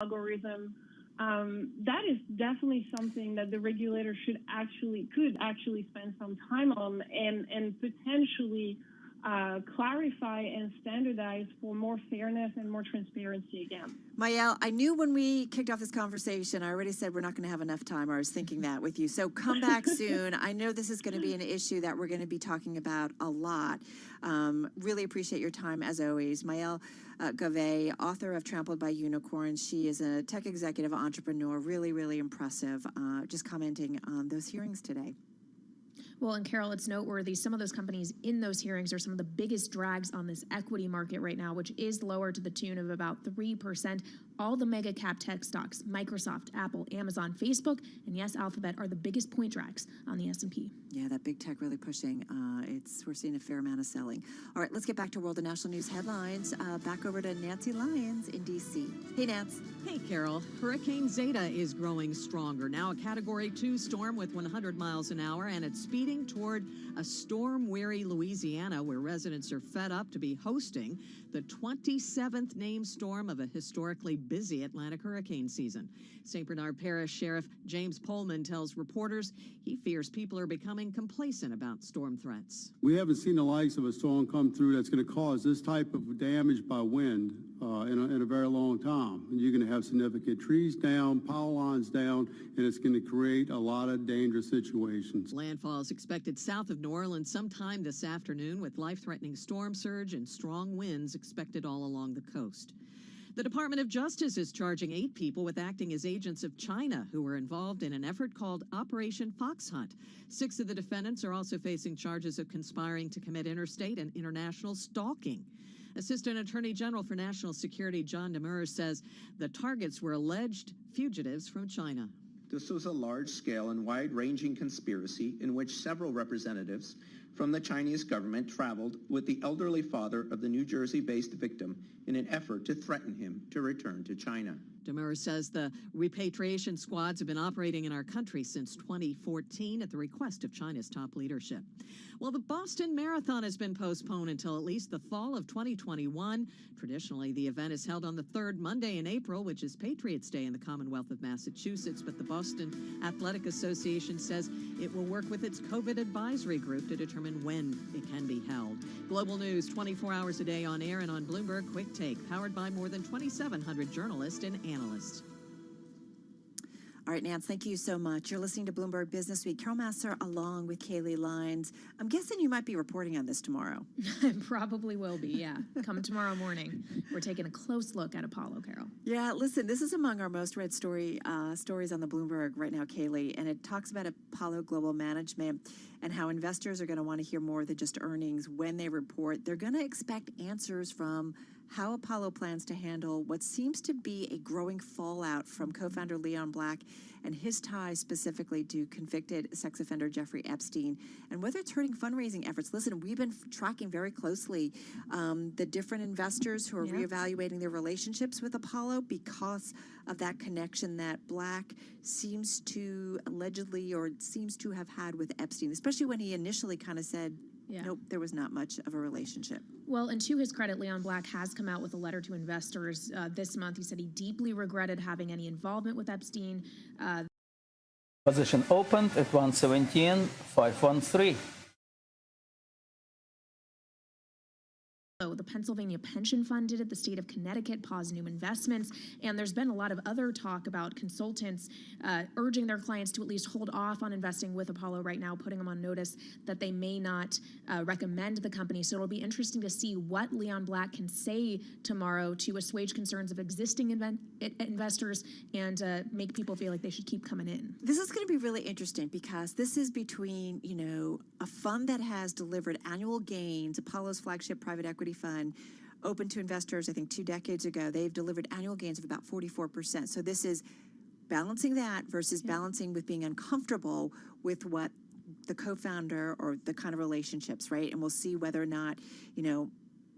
algorithm. That is definitely something that the regulator could actually spend some time on and potentially clarify and standardize for more fairness and more transparency again. Mayel, I knew when we kicked off this conversation, I already said we're not going to have enough time. I was thinking that with you. So come back soon. I know this is going to be an issue that we're going to be talking about a lot. Really appreciate your time as always. Mayel Gave, author of Trampled by Unicorns. She is a tech executive entrepreneur. Really, really impressive. Just commenting on those hearings today. Well, and Carol, it's noteworthy. Some of those companies in those hearings are some of the biggest drags on this equity market right now, which is lower to the tune of about 3%. All the mega cap tech stocks, Microsoft, Apple, Amazon, Facebook, and yes, Alphabet are the biggest point drags on the S&P. Yeah, that big tech really pushing. We're seeing a fair amount of selling. All right, let's get back to world and national news headlines. Back over to Nancy Lyons in D.C. Hey, Nance. Hey, Carol. Hurricane Zeta is growing stronger. Now a Category 2 storm with 100 miles an hour, and it's speeding toward a storm-weary Louisiana, where residents are fed up to be hosting the 27th named storm of a historically busy Atlantic hurricane season. St. Bernard Parish Sheriff James Pohlman tells reporters he fears people are becoming complacent about storm threats. We haven't seen the likes of a storm come through that's going to cause this type of damage by wind in a very long time. And you're going to have significant trees down, power lines down, and it's going to create a lot of dangerous situations. Landfall is expected south of New Orleans sometime this afternoon, with life-threatening storm surge and strong winds expected all along the coast. The Department of Justice is charging 8 people with acting as agents of China who were involved in an effort called Operation Fox Hunt. 6 of the defendants are also facing charges of conspiring to commit interstate and international stalking. Assistant Attorney General for National Security John Demers says the targets were alleged fugitives from China. This was a large-scale and wide-ranging conspiracy in which several representatives from the Chinese government traveled with the elderly father of the New Jersey-based victim in an effort to threaten him to return to China. Demers says the repatriation squads have been operating in our country since 2014 at the request of China's top leadership. Well, the Boston Marathon has been postponed until at least the fall of 2021. Traditionally, the event is held on the 3rd Monday in April, which is Patriots' Day in the Commonwealth of Massachusetts. But the Boston Athletic Association says it will work with its COVID advisory group to determine when it can be held. Global news 24 hours a day on air and on Bloomberg Quick Take, powered by more than 2,700 journalists and analysts. All right, Nance, thank you so much. You're listening to Bloomberg Business Week. Carol Massar along with Kaylee Lyons. I'm guessing you might be reporting on this tomorrow. I probably will be, yeah. Come tomorrow morning. We're taking a close look at Apollo, Carol. Yeah, listen, this is among our most read stories on the Bloomberg right now, Kaylee, and it talks about Apollo Global Management and how investors are going to want to hear more than just earnings when they report. They're going to expect answers from how Apollo plans to handle what seems to be a growing fallout from co-founder Leon Black and his ties specifically to convicted sex offender Jeffrey Epstein, and whether it's hurting fundraising efforts. Listen, we've been tracking very closely the different investors who are reevaluating their relationships with Apollo because of that connection that Black seems to have had with Epstein, especially when he initially kind of said, nope, there was not much of a relationship. Well, and to his credit, Leon Black has come out with a letter to investors this month. He said he deeply regretted having any involvement with Epstein. Position opened at 117.513. The Pennsylvania Pension Fund did it. The state of Connecticut paused new investments. And there's been a lot of other talk about consultants urging their clients to at least hold off on investing with Apollo right now, putting them on notice that they may not recommend the company. So it'll be interesting to see what Leon Black can say tomorrow to assuage concerns of existing investors and make people feel like they should keep coming in. This is going to be really interesting because this is between, a fund that has delivered annual gains, Apollo's flagship private equity fund, open to investors, I think 2 decades ago. They've delivered annual gains of about 44%. So this is balancing that versus balancing with being uncomfortable with what the co-founder or the kind of relationships, right? And we'll see whether or not,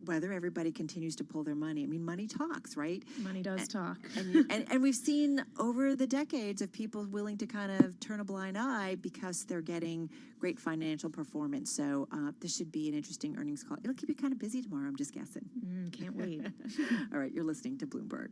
whether everybody continues to pull their money. I mean, money talks, right? Money does talk. And we've seen over the decades of people willing to kind of turn a blind eye because they're getting great financial performance. So this should be an interesting earnings call. It'll keep you kind of busy tomorrow, I'm just guessing. Can't wait. All right, you're listening to Bloomberg.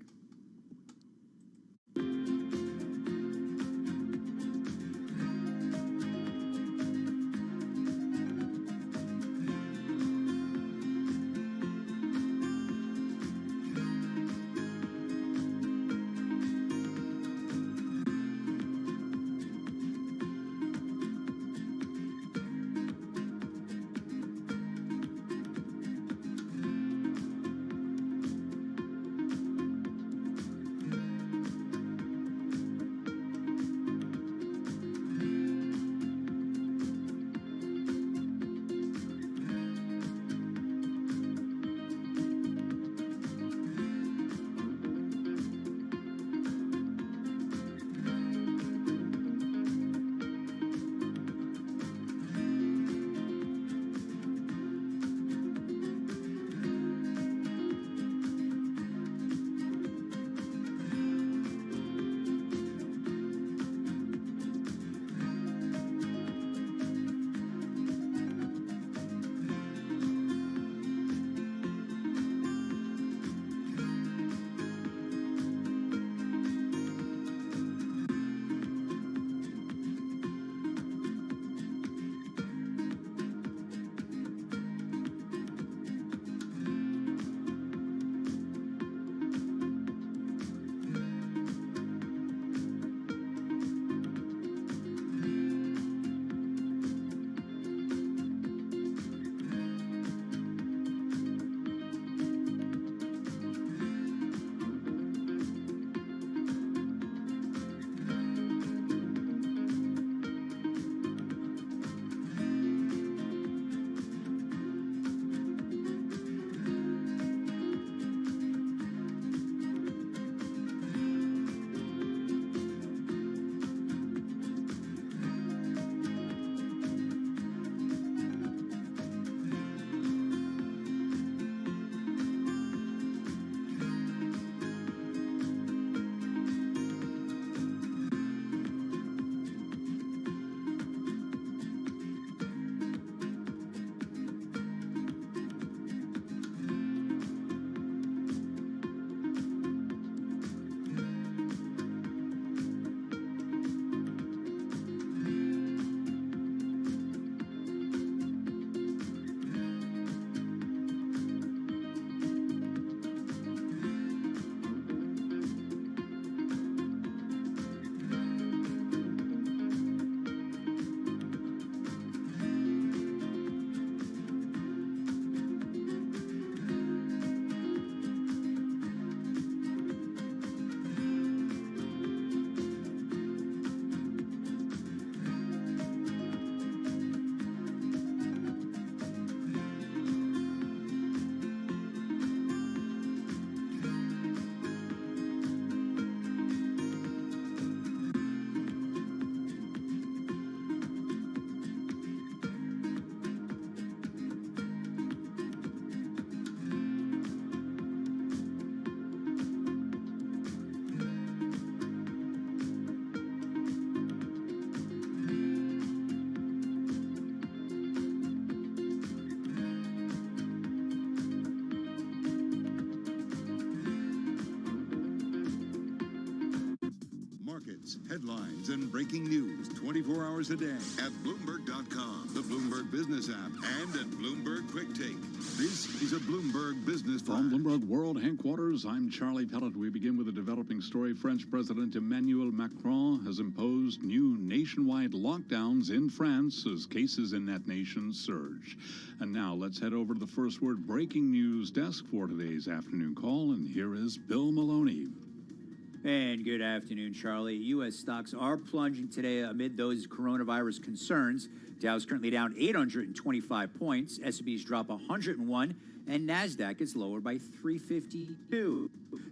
updates, headlines, and breaking news 24 hours a day at Bloomberg.com, the Bloomberg Business app, and at Bloomberg Quick Take. This is a Bloomberg Business Flash. From Bloomberg World Headquarters, I'm Charlie Pellet. We begin with a developing story. French President Emmanuel Macron has imposed new nationwide lockdowns in France as cases in that nation surge. And now let's head over to the First Word breaking news desk for today's afternoon call. And here is Bill Maloney. And good afternoon, Charlie. U.S. stocks are plunging today amid those coronavirus concerns. Dow's currently down 825 points. S&P's drop 101, and NASDAQ is lower by 352.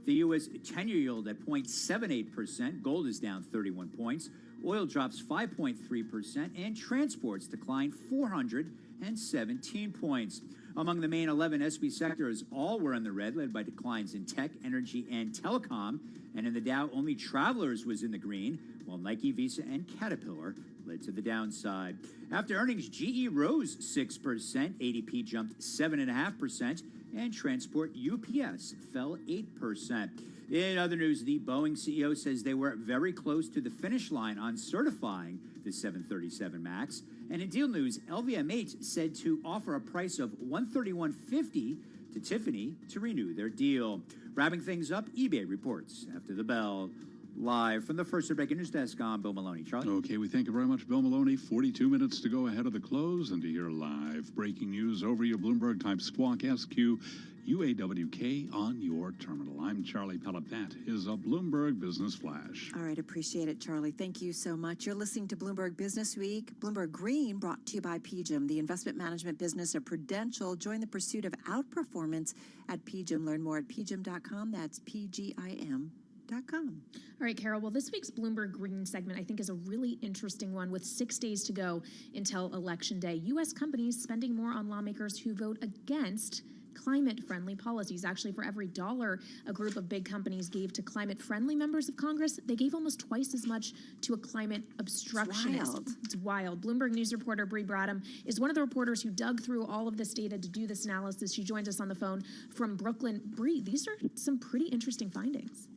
The U.S. 10-year yield at 0.78%. Gold is down 31 points. Oil drops 5.3%, and transports decline 417 points. Among the main 11 S&P sectors, all were in the red, led by declines in tech, energy, and telecom. And in the Dow, only Travelers was in the green, while Nike, Visa, and Caterpillar led to the downside. After earnings, GE rose 6%, ADP jumped 7.5%, and transport UPS fell 8%. In other news, the Boeing CEO says they were very close to the finish line on certifying the 737 MAX. And in deal news, LVMH said to offer a price of $131.50 to Tiffany to renew their deal. Wrapping things up, eBay reports after the bell. Live from the First Word breaking news desk, I'm Bill Maloney. Charlie? Okay, we thank you very much, Bill Maloney. 42 minutes to go ahead of the close, and to hear live breaking news over your Bloomberg type Squawk SQ UAWK on your terminal. I'm Charlie Pellet. That is a Bloomberg Business Flash. All right, appreciate it, Charlie. Thank you so much. You're listening to Bloomberg Business Week. Bloomberg Green brought to you by PGIM, the investment management business of Prudential. Join the pursuit of outperformance at PGIM. Learn more at pgim.com. That's PGIM.com. All right, Carol. Well, this week's Bloomberg Green segment, I think, is a really interesting one with 6 days to go until Election Day. U.S. companies spending more on lawmakers who vote against climate-friendly policies. Actually, for every dollar a group of big companies gave to climate-friendly members of Congress, they gave almost twice as much to a climate obstructionist. It's wild. Bloomberg News reporter Bree Bradham is one of the reporters who dug through all of this data to do this analysis. She joins us on the phone from Brooklyn. Bree, these are some pretty interesting findings.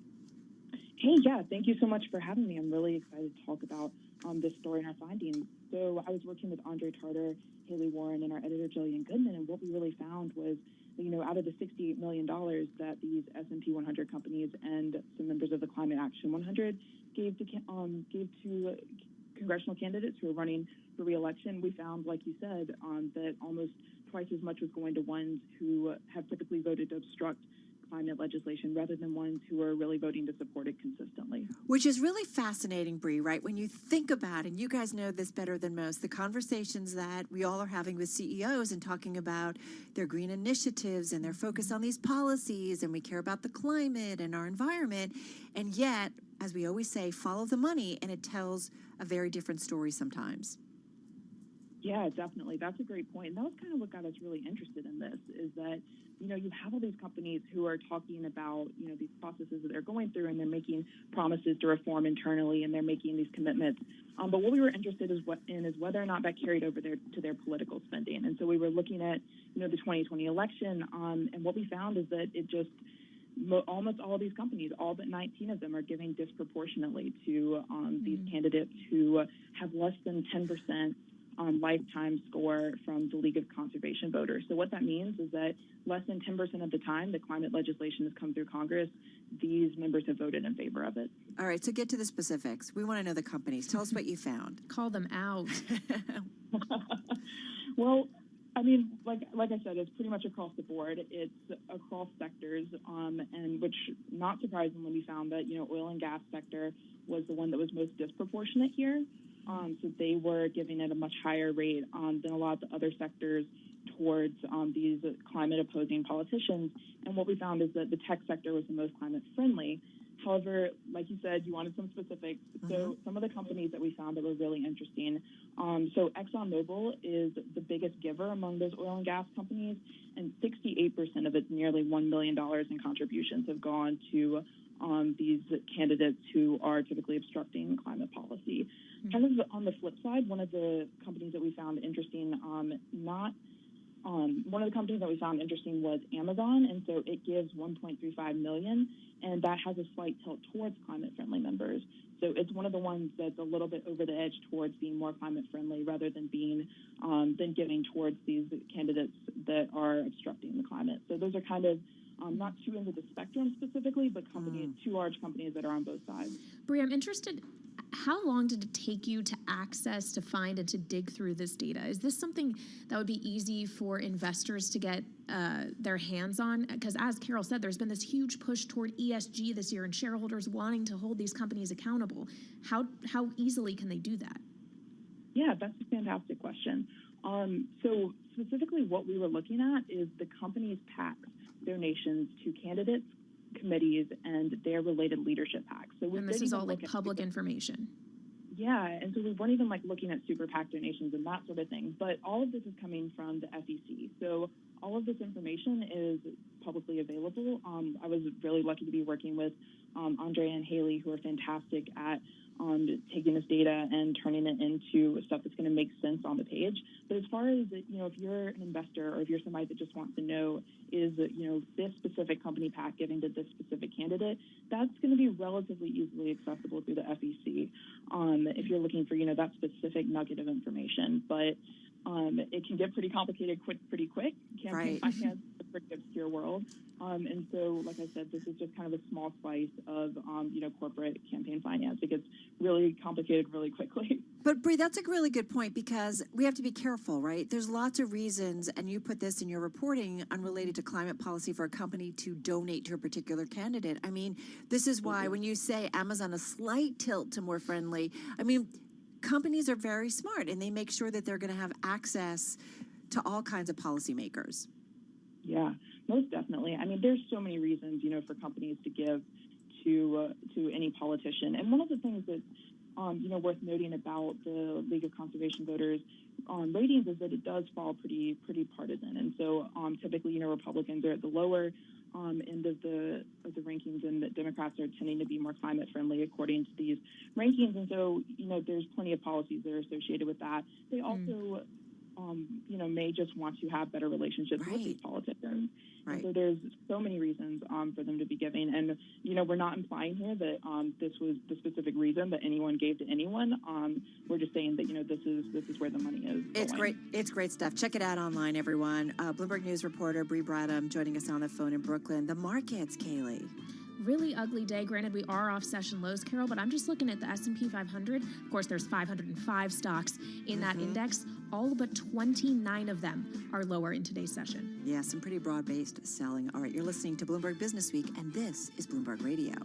Hey, yeah, thank you so much for having me. I'm really excited to talk about this story and our findings. So I was working with Andre Tarter, Haley Warren, and our editor, Jillian Goodman, and what we really found was, out of the $68 million that these S&P 100 companies and some members of the Climate Action 100 gave to congressional candidates who are running for re-election, we found, like you said, that almost twice as much was going to ones who have typically voted to obstruct climate legislation rather than ones who are really voting to support it consistently. Which is really fascinating, Bree, right? When you think about it, and you guys know this better than most, the conversations that we all are having with CEOs and talking about their green initiatives and their focus on these policies, and we care about the climate and our environment, and yet, as we always say, follow the money, and it tells a very different story sometimes. Yeah, definitely. That's a great point. And that was kind of what got us really interested in this, is that, you have all these companies who are talking about, these processes that they're going through, and they're making promises to reform internally, and they're making these commitments. But what we were interested is whether or not that carried over to their political spending. And so we were looking at, the 2020 election, and what we found is that it just, almost all of these companies, all but 19 of them, are giving disproportionately to these candidates who have less than 10% lifetime score from the League of Conservation Voters. So what that means is that less than 10% of the time the climate legislation has come through Congress, these members have voted in favor of it. All right, so get to the specifics. We want to know the companies. Tell us what you found. Call them out. Well, I mean, like I said, it's pretty much across the board. It's across sectors, and which, not surprisingly, we found that, oil and gas sector was the one that was most disproportionate here. So they were giving it a much higher rate than a lot of the other sectors towards these climate-opposing politicians. And what we found is that the tech sector was the most climate-friendly. However, like you said, you wanted some specifics. So some of the companies that we found that were really interesting. So ExxonMobil is the biggest giver among those oil and gas companies, and 68% of its nearly $1 million in contributions have gone to these candidates who are typically obstructing climate policy. Kind of on the flip side, one of the companies that we found interesting, not one of the companies that we found interesting was Amazon, and so it gives 1.35 million, and that has a slight tilt towards climate-friendly members. So it's one of the ones that's a little bit over the edge towards being more climate-friendly rather than being than giving towards these candidates that are obstructing the climate. So those are kind of not two ends of the spectrum specifically, but companies, two large companies that are on both sides. Bree, I'm interested. How long did it take you to access, to find, and to dig through this data? Is this something that would be easy for investors to get their hands on? Because as Carol said, there's been this huge push toward ESG this year and shareholders wanting to hold these companies accountable. How easily can they do that? Yeah, that's a fantastic question. So specifically what we were looking at is the company's PACs, donations to candidates, committees, and their related leadership PACs. So and this is all like public information. Yeah, and so we weren't even like looking at super PAC donations and that sort of thing, but all of this is coming from the SEC. So all of this information is publicly available. I was really lucky to be working with Andrea and Haley, who are fantastic at taking this data and turning it into stuff that's going to make sense on the page. But as far as, if you're an investor or if you're somebody that just wants to know, is, this specific company PAC giving to this specific candidate, that's going to be relatively easily accessible through the SEC if you're looking for, that specific nugget of information. But it can get pretty complicated pretty quick. Campaign finance is a pretty obscure world. And so, like I said, this is just kind of a small slice of, corporate campaign finance. It gets really complicated really quickly. But Bree, that's a really good point because we have to be careful, right? There's lots of reasons, and you put this in your reporting, unrelated to climate policy for a company to donate to a particular candidate. I mean, this is why when you say Amazon, a slight tilt to more friendly, I mean, companies are very smart and they make sure that they're going to have access to all kinds of policymakers. Yeah, most definitely. I mean, there's so many reasons, for companies to give to any politician. And one of the things that's, worth noting about the League of Conservation Voters ratings is that it does fall pretty partisan. And so typically, Republicans are at the lower end of the rankings, and the Democrats are tending to be more climate friendly according to these rankings. And so, there's plenty of policies that are associated with that. They also, may just want to have better relationships with these politicians. Right. So there's so many reasons for them to be giving. And, we're not implying here that this was the specific reason that anyone gave to anyone. We're just saying that, this is where the money is going. It's great. It's great stuff. Check it out online, everyone. Bloomberg News reporter Bree Bradham joining us on the phone in Brooklyn. The markets, Kaylee. Really ugly day. Granted, we are off session lows, Carol, but I'm just looking at the S&P 500. Of course, there's 505 stocks in that index. All but 29 of them are lower in today's session. Yeah, some pretty broad-based selling. All right, you're listening to Bloomberg Business Week, and this is Bloomberg Radio.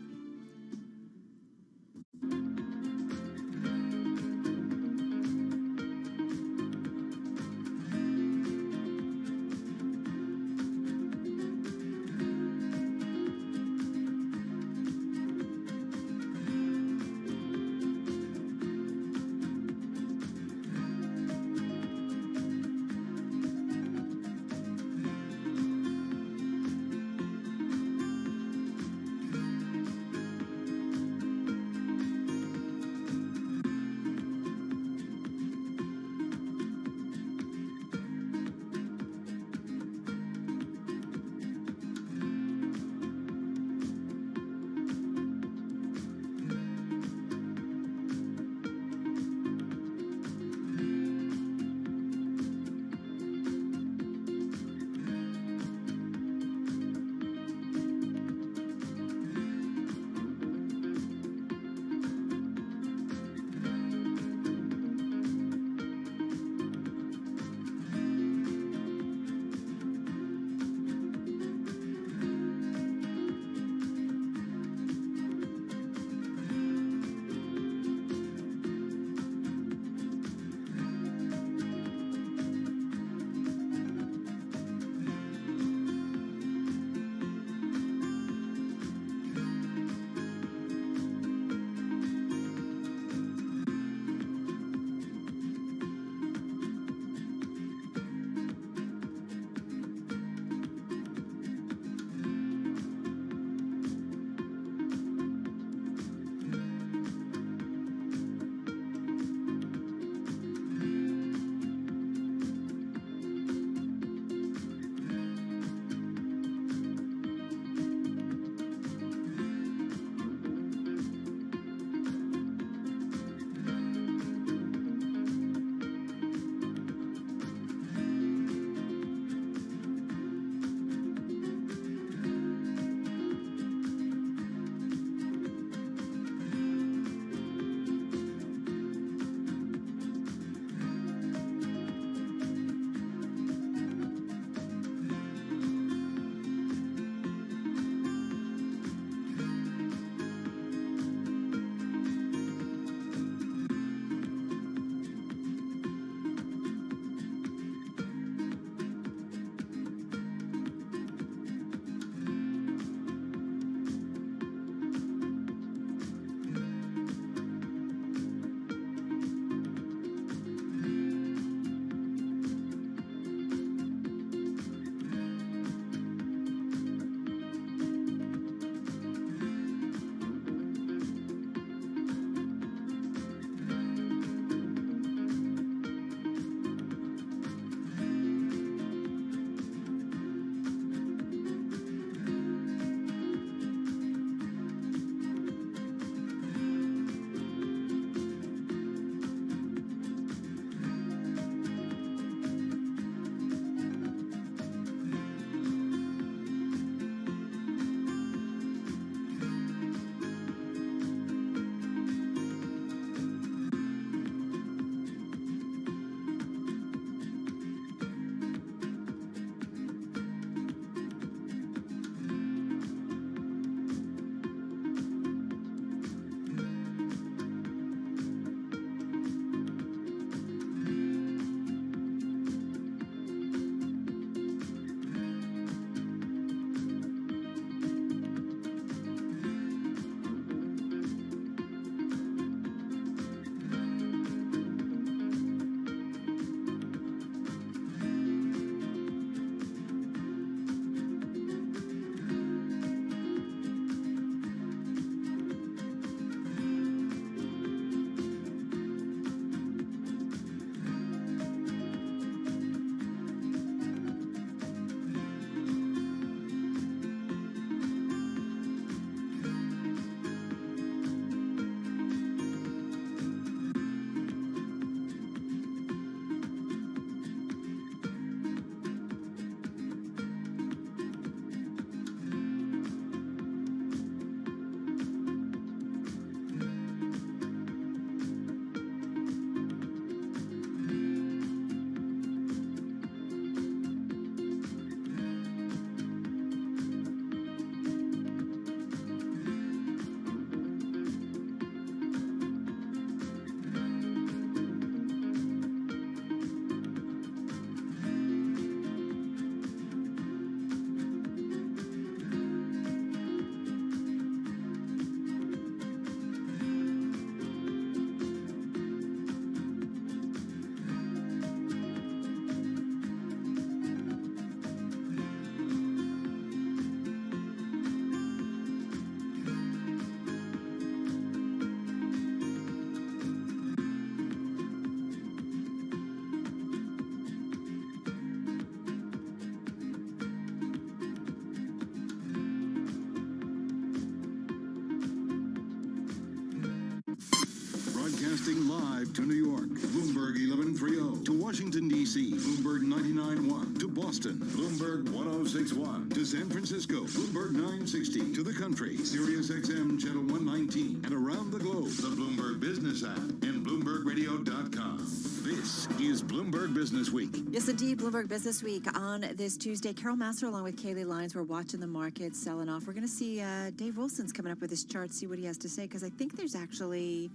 Broadcasting live to New York, Bloomberg 1130. To Washington, D.C., Bloomberg 99.1. To Boston, Bloomberg 1061. To San Francisco, Bloomberg 960. To the country, Sirius XM Channel 119. And around the globe, the Bloomberg Business app and BloombergRadio.com. This is Bloomberg Business Week. Yes, indeed. Bloomberg Business Week on this Tuesday. Carol Master along with Kaylee Lyons. We're watching the market selling off. We're going to see Dave Wilson's coming up with his chart, see what he has to say, because I think there's actually...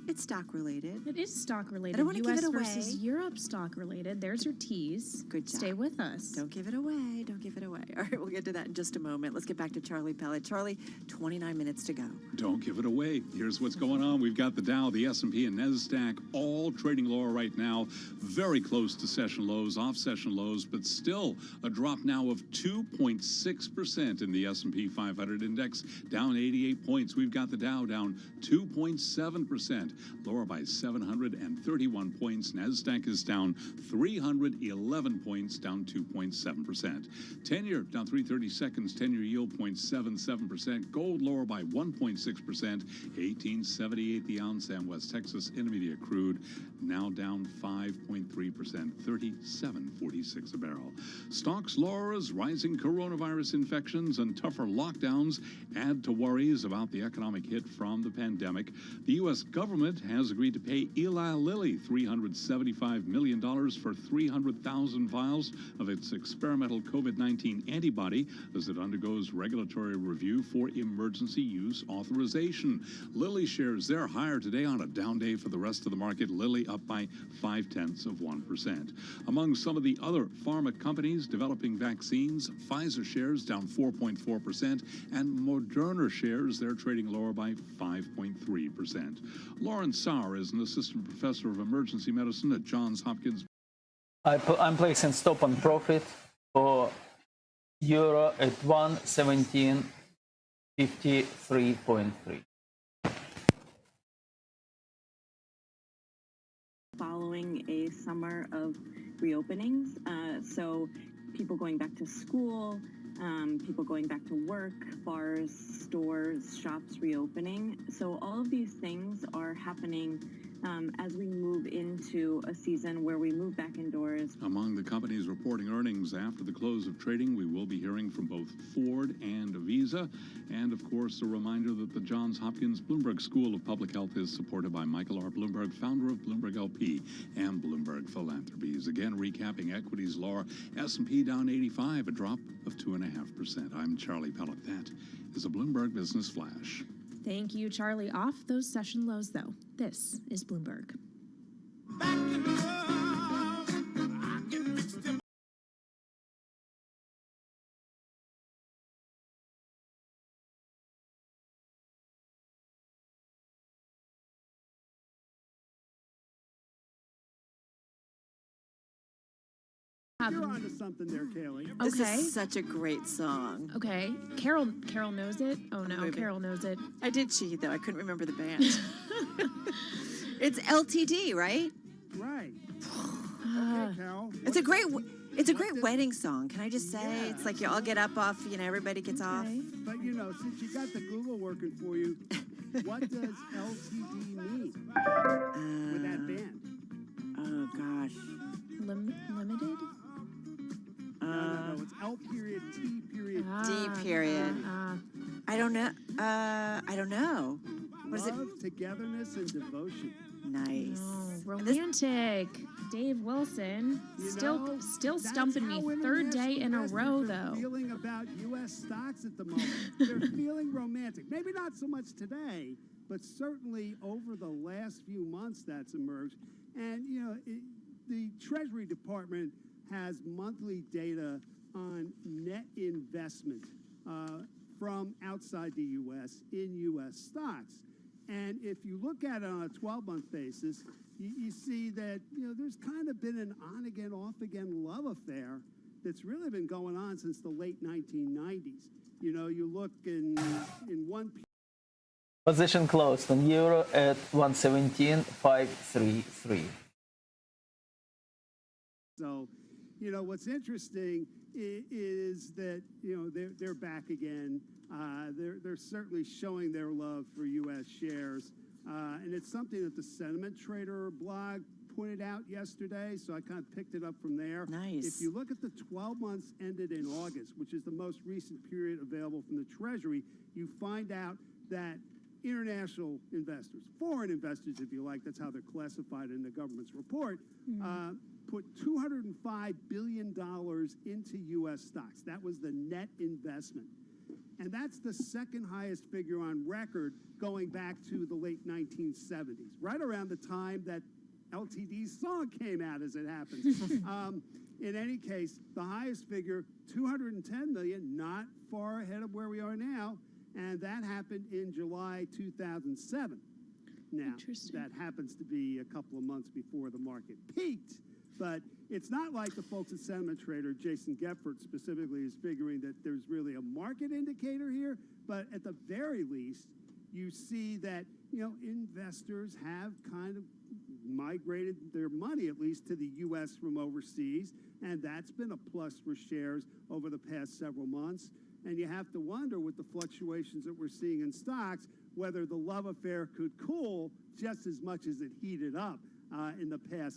It's stock related. It is stock related. I don't want to give it away. Versus Europe stock related. There's your tease. Good job. Stay with us. Don't give it away. Don't give it away. All right, we'll get to that in just a moment. Let's get back to Charlie Pellet. Charlie, 29 minutes to go. Don't give it away. Here's what's going on. We've got the Dow, the S&P, and NASDAQ all trading lower right now. Very close to session lows, off session lows, but still a drop now of 2.6% in the S&P 500 index, down 88 points. We've got the Dow down 2.7%. Lower by 731 points. NASDAQ is down 311 points, down 2.7%. 10-year down 3/32, 10-year yield 0.77%. Gold lower by 1.6%, 1878 the ounce, and West Texas Intermediate crude now down 5.3%, 37.46 a barrel. Stocks lower as rising coronavirus infections and tougher lockdowns add to worries about the economic hit from the pandemic. The U.S. government has agreed to pay Eli Lilly $375 million for 300,000 vials of its experimental COVID-19 antibody as it undergoes regulatory review for emergency use authorization. Lilly shares they're higher today on a down day for the rest of the market. Lilly up by 0.5%. Among some of the other pharma companies developing vaccines, Pfizer shares down 4.4%, and Moderna shares, they're trading lower by 5.3%. Lawrence Sauer is an assistant professor of emergency medicine at Johns Hopkins. I'm placing stop on profit for euro at 117.53.3. Following a summer of reopenings, so people going back to school, people going back to work, bars, stores, shops reopening. So all of these things are happening as we move into a season where we move back indoors. Among the companies reporting earnings after the close of trading, we will be hearing from both Ford and Visa. And, of course, a reminder that the Johns Hopkins Bloomberg School of Public Health is supported by Michael R. Bloomberg, founder of Bloomberg LP and Bloomberg Philanthropies. Again, recapping equities lower, S&P down 85, a drop of 2.5%. I'm Charlie Pellet. That is a Bloomberg Business Flash. Thank you, Charlie. Off those session lows, though. This is Bloomberg. You're onto something there, Kaylee. This is such a great song. Okay. Carol knows it. Oh, no. Maybe. Carol knows it. I did cheat, though. I couldn't remember the band. It's LTD, right? Right. Okay, Carol. It's a great wedding song. Can I just say? Yeah, it's like you all get up off, everybody gets off. But, since you got the Google working for you, what does LTD mean with that band? Oh, gosh. Limited? No, it's L period, T period. D period. I don't know. What is it? Love, togetherness, and devotion. Nice. Oh, romantic. Dave Wilson. Still stumping me. Third day in a row, though. Feeling about U.S. stocks at the moment. They're feeling romantic. Maybe not so much today, but certainly over the last few months that's emerged. And, the Treasury Department has monthly data on net investment from outside the U.S. in U.S. stocks. And if you look at it on a 12-month basis, you see that, there's kind of been an on-again, off-again love affair that's really been going on since the late 1990s. You look in one... Position closed on euro at 117.533. So, what's interesting is that, they're back again. They're certainly showing their love for U.S. shares. And it's something that the Sentiment Trader blog pointed out yesterday, so I kind of picked it up from there. Nice. If you look at the 12 months ended in August, which is the most recent period available from the Treasury, you find out that international investors, foreign investors, if you like, that's how they're classified in the government's report, put $205 billion into U.S. stocks. That was the net investment. And that's the second highest figure on record going back to the late 1970s, right around the time that LTD's song came out, as it happens. In any case, the highest figure, 210 million, not far ahead of where we are now, and that happened in July 2007. Now, that happens to be a couple of months before the market peaked, but it's not like the folks at Sentiment Trader, Jason Gephardt specifically, is figuring that there's really a market indicator here, but at the very least, you see that, investors have kind of migrated their money, at least, to the U.S. from overseas, and that's been a plus for shares over the past several months. And you have to wonder, with the fluctuations that we're seeing in stocks, whether the love affair could cool just as much as it heated up in the past